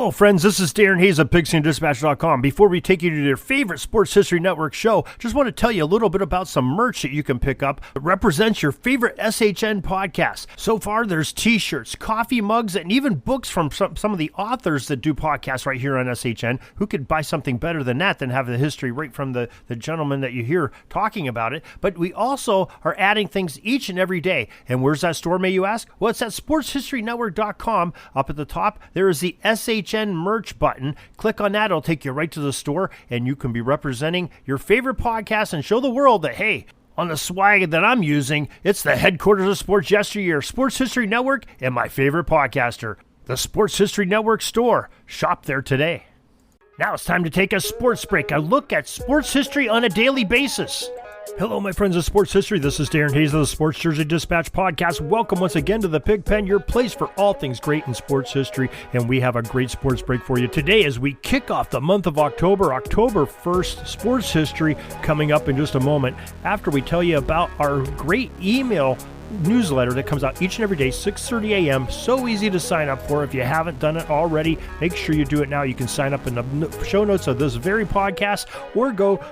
Hello, friends. This is Darren Hayes of Pigskin.com. Before we take you to your favorite Sports History Network show, just want to tell you a little bit about some merch that you can pick up that represents your favorite SHN podcast. So far, there's t-shirts, coffee mugs, and even books from some of the authors that do podcasts right here on SHN. Who could buy something better than that, than have the history right from the gentleman that you hear talking about it? But we also are adding things each and every day. And where's that store, may you ask? Well, it's at SportsHistoryNetwork.com. Up at the top, there is the SHN merch button. Click on that. It'll take you right to the store, and you can be representing your favorite podcast and show the world that, hey, on the swag that I'm using, it's the headquarters of sports yesteryear, Sports History Network, and my favorite podcaster, the Sports History Network store. Shop there today. Now it's time to take a sports break, a look at sports history on a daily basis. Hello, my friends of sports history. This is Darren Hayes of the Sports Jersey Dispatch podcast. Welcome once again to the Pig Pen, your place for all things great in sports history. And we have a great sports break for you today as we kick off the month of October 1st, sports history coming up in just a moment after we tell you about our great email newsletter that comes out each and every day, 6:30 a.m. So easy to sign up for. If you haven't done it already, make sure you do it now. You can sign up in the show notes of this very podcast or go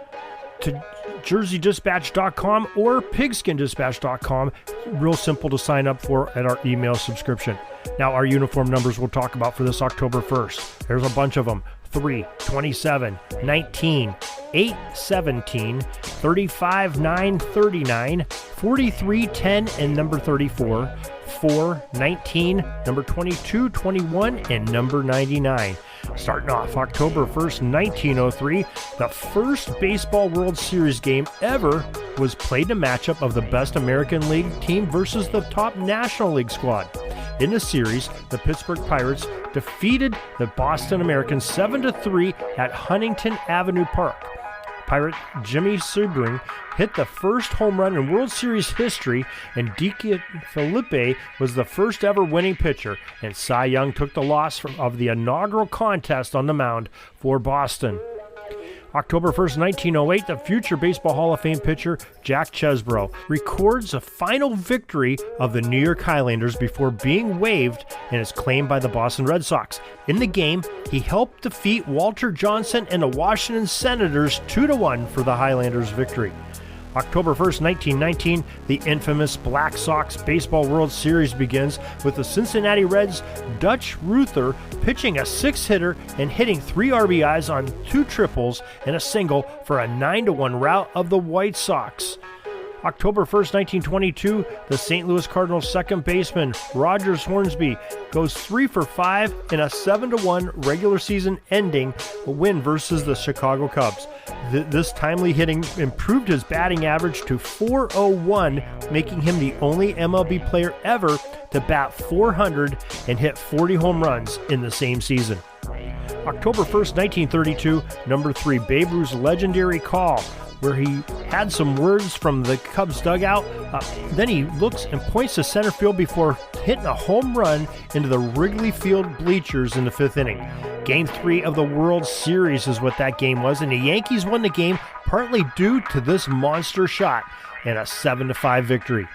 to JerseyDispatch.com or PigskinDispatch.com. Real simple to sign up for at our email subscription. Now, our uniform numbers we'll talk about for this October 1st. There's a bunch of them. 3, 27, 19, 8, 17, 35, 9, 39, 43, 10, and number 34, 4, 19, number 22, 21, and number 99. Starting off October 1st, 1903, the first Baseball World Series game ever was played in a matchup of the best American League team versus the top National League squad. In the series, the Pittsburgh Pirates defeated the Boston Americans 7-3 at Huntington Avenue Park. Pirate Jimmy Sebring hit the first home run in World Series history, and Deke Felipe was the first ever winning pitcher, and Cy Young took the loss of the inaugural contest on the mound for Boston. October 1st, 1908, the future Baseball Hall of Fame pitcher Jack Chesbrough records a final victory of the New York Highlanders before being waived and is claimed by the Boston Red Sox. In the game, he helped defeat Walter Johnson and the Washington Senators 2-1 for the Highlanders' victory. October 1st, 1919, the infamous Black Sox Baseball World Series begins with the Cincinnati Reds' Dutch Ruther pitching a 6-hitter and hitting 3 RBIs on 2 triples and a single for a 9-1 rout of the White Sox. October 1st, 1922, the St. Louis Cardinals second baseman Rogers Hornsby goes 3 for 5 in a 7-1 regular season ending win versus the Chicago Cubs. This timely hitting improved his batting average to .401, making him the only MLB player ever to bat .400 and hit 40 home runs in the same season. October 1st, 1932, number 3, Babe Ruth's legendary call, where he had some words from the Cubs dugout. Then he looks and points to center field before hitting a home run into the Wrigley Field bleachers in the 5th inning. Game 3 of the World Series is what that game was, and the Yankees won the game partly due to this monster shot and a 7-5 victory.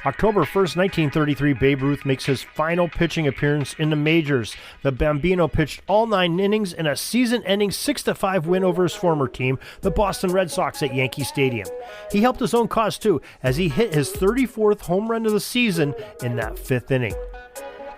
October 1st, 1933, Babe Ruth makes his final pitching appearance in the majors. The Bambino pitched all 9 innings in a season-ending 6-5 win over his former team, the Boston Red Sox, at Yankee Stadium. He helped his own cause too, as he hit his 34th home run of the season in that 5th inning.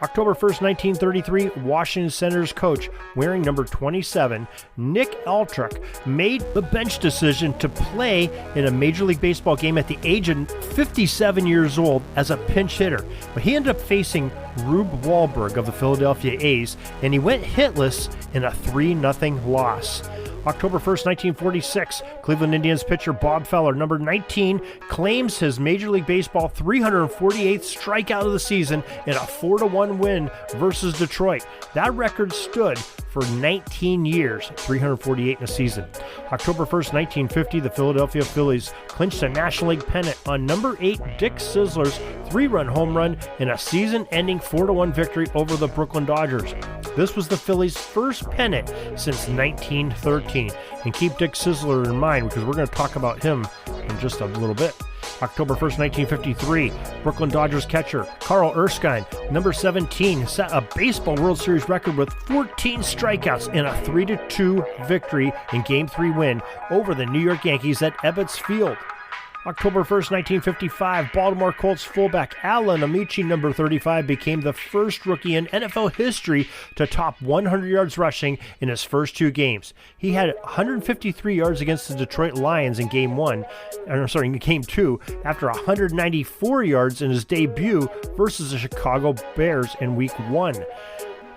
October 1st, 1933, Washington Senators coach, wearing number 27, Nick Altruk, made the bench decision to play in a Major League Baseball game at the age of 57 years old as a pinch hitter. But he ended up facing Rube Wahlberg of the Philadelphia A's, and he went hitless in a 3-0 loss. October 1st, 1946, Cleveland Indians pitcher Bob Feller, number 19, claims his Major League Baseball 348th strikeout of the season in a 4-1 win versus Detroit. That record stood for 19 years, 348 in a season. October 1st, 1950, the Philadelphia Phillies clinched a National League pennant on number 8 Dick Sisler's 3-run home run in a season-ending 4-1 victory over the Brooklyn Dodgers. This was the Phillies' first pennant since 1913. And keep Dick Sisler in mind, because we're going to talk about him in just a little bit. October 1st, 1953, Brooklyn Dodgers catcher Carl Erskine, number 17, set a baseball World Series record with 14 strikeouts in a 3-2 victory in Game 3 win over the New York Yankees at Ebbets Field. October 1st, 1955, Baltimore Colts fullback Alan Amici, number 35, became the first rookie in NFL history to top 100 yards rushing in his first 2 games. He had 153 yards against the Detroit Lions in Game 2, after 194 yards in his debut versus the Chicago Bears in Week 1.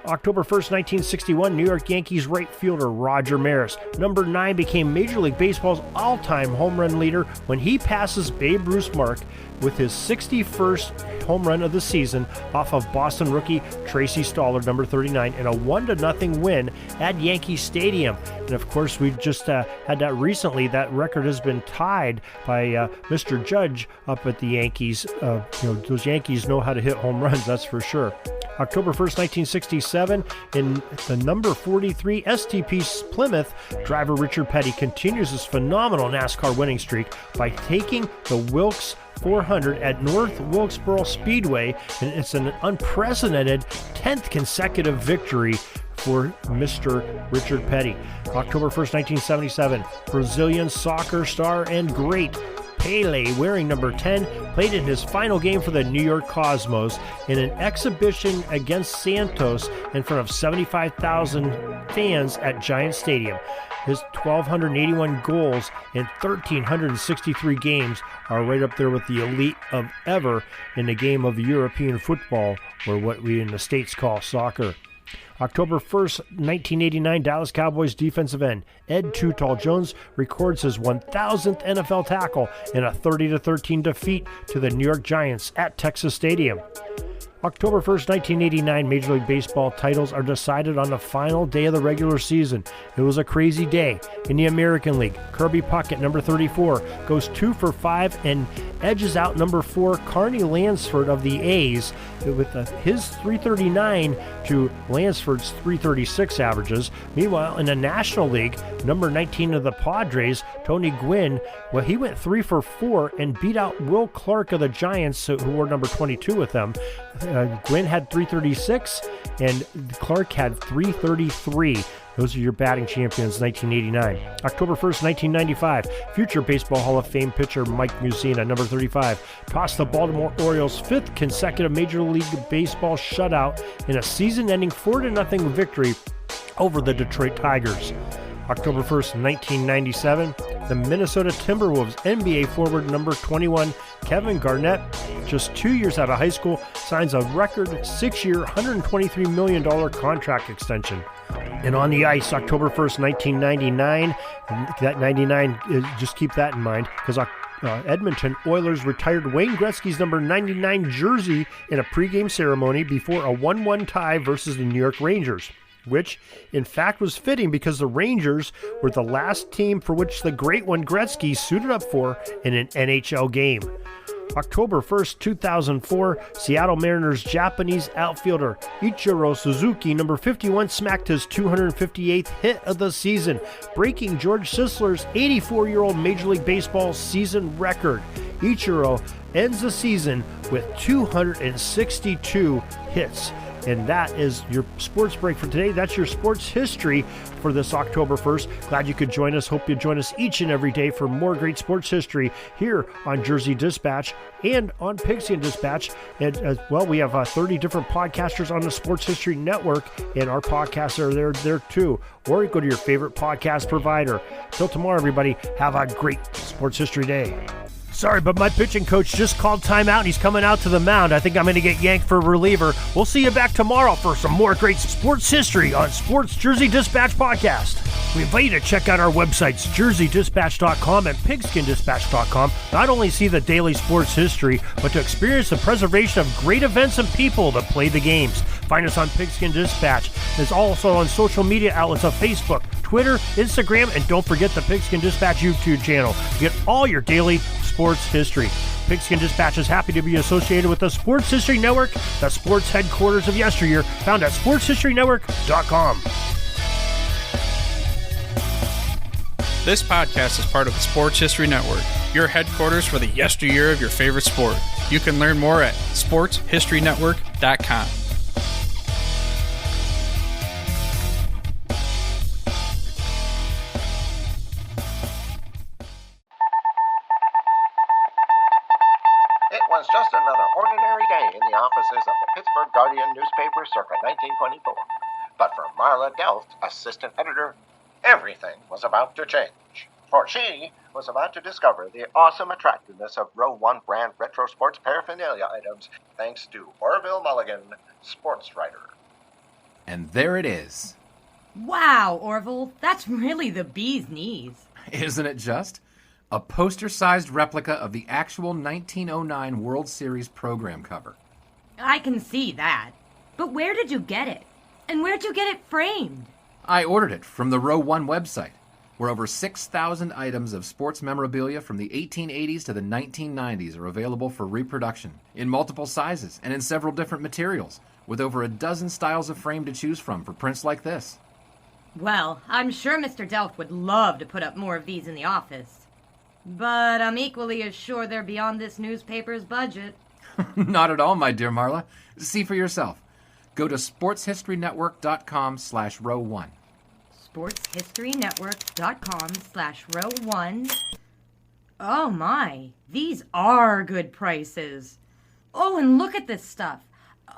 October 1st, 1961, New York Yankees right fielder Roger Maris, number 9, became Major League Baseball's all-time home run leader when he passes Babe Ruth's mark with his 61st home run of the season off of Boston rookie Tracy Stoller, number 39, in a 1-0 win at Yankee Stadium. And of course, we just had that recently. That record has been tied by Mr. Judge up at the Yankees. Those Yankees know how to hit home runs, that's for sure. October 1st, 1967, in the number 43 STP Plymouth, driver Richard Petty continues his phenomenal NASCAR winning streak by taking the Wilkes 400 at North Wilkesboro Speedway, and it's an unprecedented 10th consecutive victory for Mr. Richard Petty. October 1st, 1977, Brazilian soccer star and great Pele, wearing number 10, played in his final game for the New York Cosmos in an exhibition against Santos in front of 75,000 fans at Giant Stadium. His 1,281 goals in 1,363 games are right up there with the elite of ever in the game of European football, or what we in the States call soccer. October 1st, 1989, Dallas Cowboys defensive end Ed Too Tall Jones records his 1,000th NFL tackle in a 30-13 defeat to the New York Giants at Texas Stadium. October 1st, 1989, Major League Baseball titles are decided on the final day of the regular season. It was a crazy day. In the American League, Kirby Puckett, number 34, goes 2 for 5 and edges out number 4, Carney Lansford of the A's, with his 339 to Lansford's 336 averages. Meanwhile, in the National League, number 19 of the Padres, Tony Gwynn, he went 3 for 4 and beat out Will Clark of the Giants, who wore number 22 with them. Gwynn had 336 and Clark had 333. Those are your batting champions, 1989. October 1st, 1995, future Baseball Hall of Fame pitcher Mike Mussina, number 35, tossed the Baltimore Orioles' 5th consecutive Major League Baseball shutout in a season-ending 4-0 victory over the Detroit Tigers. October 1st, 1997, the Minnesota Timberwolves NBA forward number 21, Kevin Garnett, just 2 years out of high school, signs a record 6-year, $123 million contract extension. And on the ice, October 1st, 1999, that 99, just keep that in mind, because Edmonton Oilers retired Wayne Gretzky's number 99 jersey in a pregame ceremony before a 1-1 tie versus the New York Rangers, which in fact was fitting because the Rangers were the last team for which the great one Gretzky suited up for in an NHL game. October 1st, 2004, Seattle Mariners Japanese outfielder Ichiro Suzuki, number 51, smacked his 258th hit of the season, breaking George Sisler's 84-year-old Major League Baseball season record. Ichiro ends the season with 262 hits. And that is your sports break for today. That's your sports history for this October 1st. Glad you could join us. Hope you join us each and every day for more great sports history here on Jersey Dispatch and on Pigskin Dispatch. And as well, we have 30 different podcasters on the Sports History Network, and our podcasts are there too. Or go to your favorite podcast provider. Till tomorrow, everybody, have a great sports history day. Sorry, but my pitching coach just called timeout and he's coming out to the mound. I think I'm going to get yanked for a reliever. We'll see you back tomorrow for some more great sports history on Sports Jersey Dispatch Podcast. We invite you to check out our websites, jerseydispatch.com and pigskindispatch.com. Not only see the daily sports history, but to experience the preservation of great events and people that play the games. Find us on Pigskin Dispatch. It's also on social media outlets of Facebook, Twitter, Instagram, and don't forget the Pigskin Dispatch YouTube channel. Get all your daily sports history. Pigskin Dispatch is happy to be associated with the Sports History Network, the sports headquarters of yesteryear, found at sportshistorynetwork.com. This podcast is part of the Sports History Network. your headquarters for the yesteryear of your favorite sport. You can learn more at sportshistorynetwork.com. It was just another ordinary day in the offices of the Pittsburgh Guardian newspaper circa 1924. But for Marla Delft, assistant editor, everything was about to change. For she was about to discover the awesome attractiveness of Row 1 brand retro sports paraphernalia items thanks to Orville Mulligan, sports writer. And there it is. Wow, Orville, that's really the bee's knees. Isn't it just? A poster-sized replica of the actual 1909 World Series program cover. I can see that. But where did you get it? And where'd you get it framed? I ordered it from the Row 1 website, where over 6,000 items of sports memorabilia from the 1880s to the 1990s are available for reproduction, in multiple sizes and in several different materials, with over a dozen styles of frame to choose from for prints like this. Well, I'm sure Mr. Delft would love to put up more of these in the office. But I'm equally as sure they're beyond this newspaper's budget. Not at all, my dear Marla. See for yourself. Go to sportshistorynetwork.com/row1. sportshistorynetwork.com/row1. Oh my, these are good prices. Oh, and look at this stuff.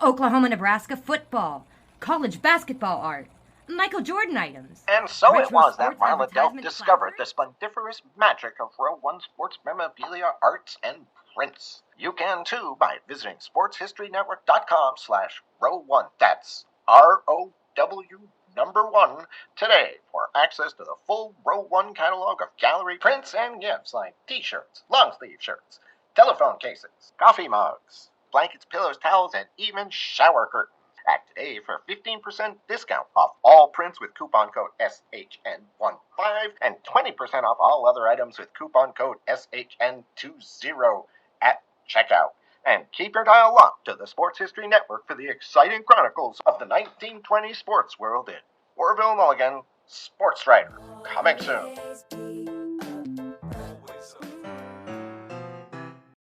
Oklahoma-Nebraska football, college basketball art, Michael Jordan items. And so it retro was that sports Marla Delft advertisement discovered the flowers. splendiferous magic of Row 1 sports memorabilia, arts, and prints. You can too by visiting sportshistorynetwork.com/row1. That's ROW1 today for access to the full Row 1 catalog of gallery prints and gifts like t-shirts, long-sleeve shirts, telephone cases, coffee mugs, blankets, pillows, towels, and even shower curtains. Act today for 15% discount off all prints with coupon code SHN15 and 20% off all other items with coupon code SHN20 at checkout. And keep your dial locked to the Sports History Network for the exciting chronicles of the 1920 sports world in Orville Mulligan, sports writer. Coming soon.